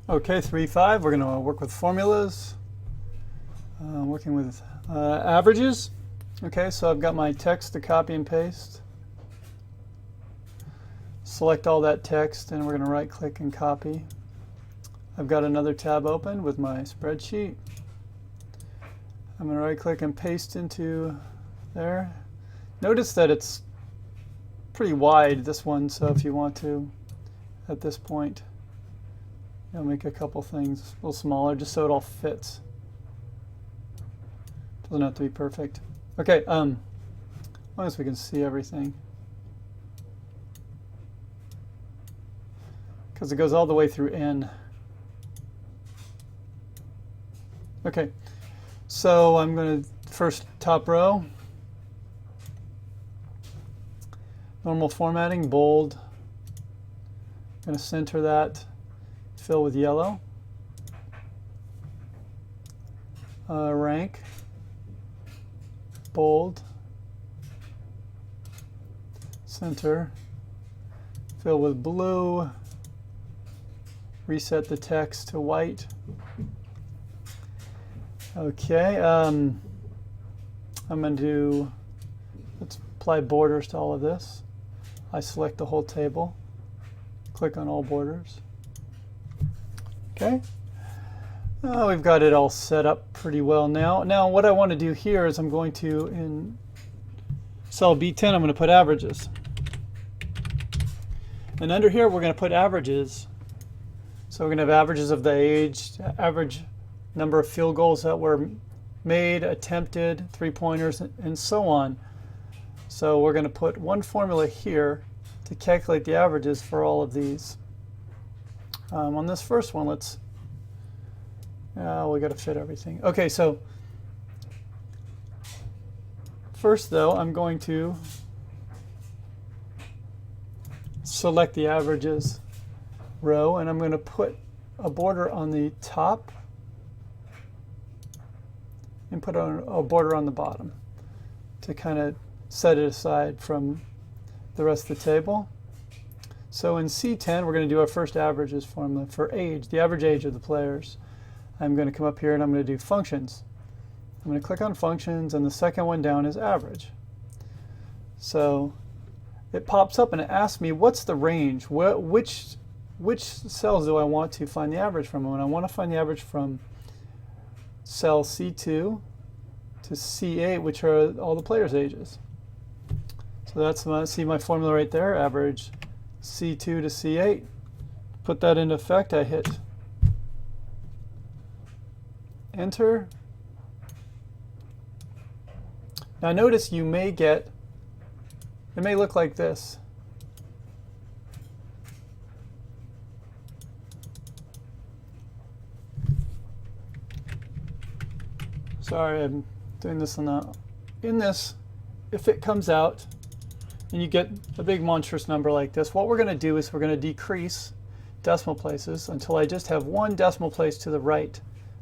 Okay, 3.5, we're going to work with formulas, working with averages. Okay, so I've got my text to copy and paste. Select all that text and we're going to right click and copy. I've got another tab open with my spreadsheet. I'm going to right click and paste into there. Notice that it's pretty wide, this one, so if you want to, at this point, you'll make a couple things a little smaller just so it all fits. Doesn't have to be perfect. Okay, as long as we can see everything. Because it goes all the way through N. Okay, so I'm going to first top row. Normal formatting, bold. I'm going to center that, fill with yellow. Rank, bold, center, fill with blue. Reset the text to white. Okay, I'm going to do, let's apply borders to all of this. I select the whole table, click on all borders. Okay, we've got it all set up pretty well now. Now what I want to do here is I'm going to, in cell B10, I'm going to put averages. And under here we're going to put averages. So we're going to have averages of the age, average number of field goals that were made, attempted, three-pointers, and so on. So we're going to put one formula here to calculate the averages for all of these. On this first one, we got to fit everything. Okay, so first though, I'm going to select the averages row, and I'm going to put a border on the top and put a border on the bottom to kind of set it aside from the rest of the table. So in C10, we're going to do our first averages formula for age, the average age of the players. I'm going to come up here and I'm going to do functions. I'm going to click on functions, and the second one down is average. So it pops up and it asks me, what's the range? Which cells do I want to find the average from? And I want to find the average from cell C2 to C8, which are all the players' ages. So that's my formula right there, average C2 to C8. Put that into effect, I hit enter. Now notice it may look like this. Sorry, I'm doing this in this, if it comes out and you get a big monstrous number like this, what we're going to do is we're going to decrease decimal places until I just have one decimal place to the right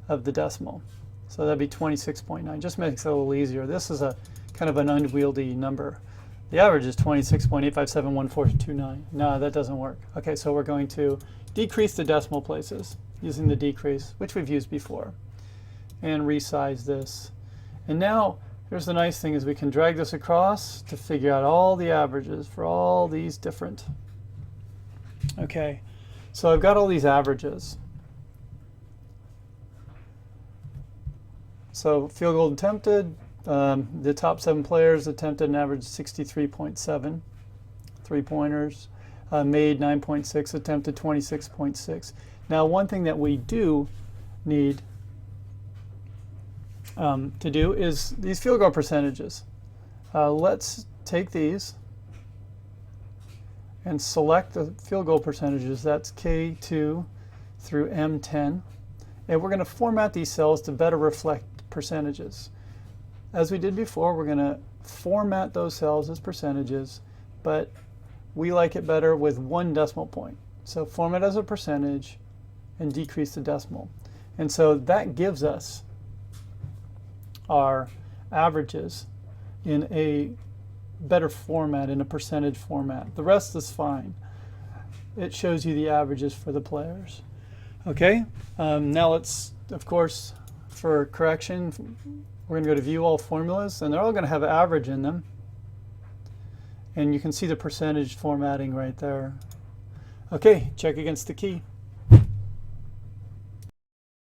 of the decimal. So that'd be 26.9. Just makes it a little easier. This is a kind of an unwieldy number. The average is 26.8571429. No, that doesn't work. Okay, so we're going to decrease the decimal places using the decrease, which we've used before, and resize this. And now here's the nice thing is we can drag this across to figure out all the averages for all these different. Okay, so I've got all these averages. So field goal attempted, the top 7 players attempted an average 63.7 three-pointers, made 9.6, attempted 26.6. Now one thing that we do need to do is these field goal percentages. Let's take these and select the field goal percentages. That's K2 through M10. And we're going to format these cells to better reflect percentages. As we did before, we're going to format those cells as percentages, but we like it better with one decimal point. So format as a percentage and decrease the decimal. And so that gives us our averages in a better format, in a percentage format. The rest is fine. It shows you the averages for the players. Okay, now let's, of course, for correction, we're going to go to view all formulas, and they're all going to have average in them. And you can see the percentage formatting right there. Okay, check against the key.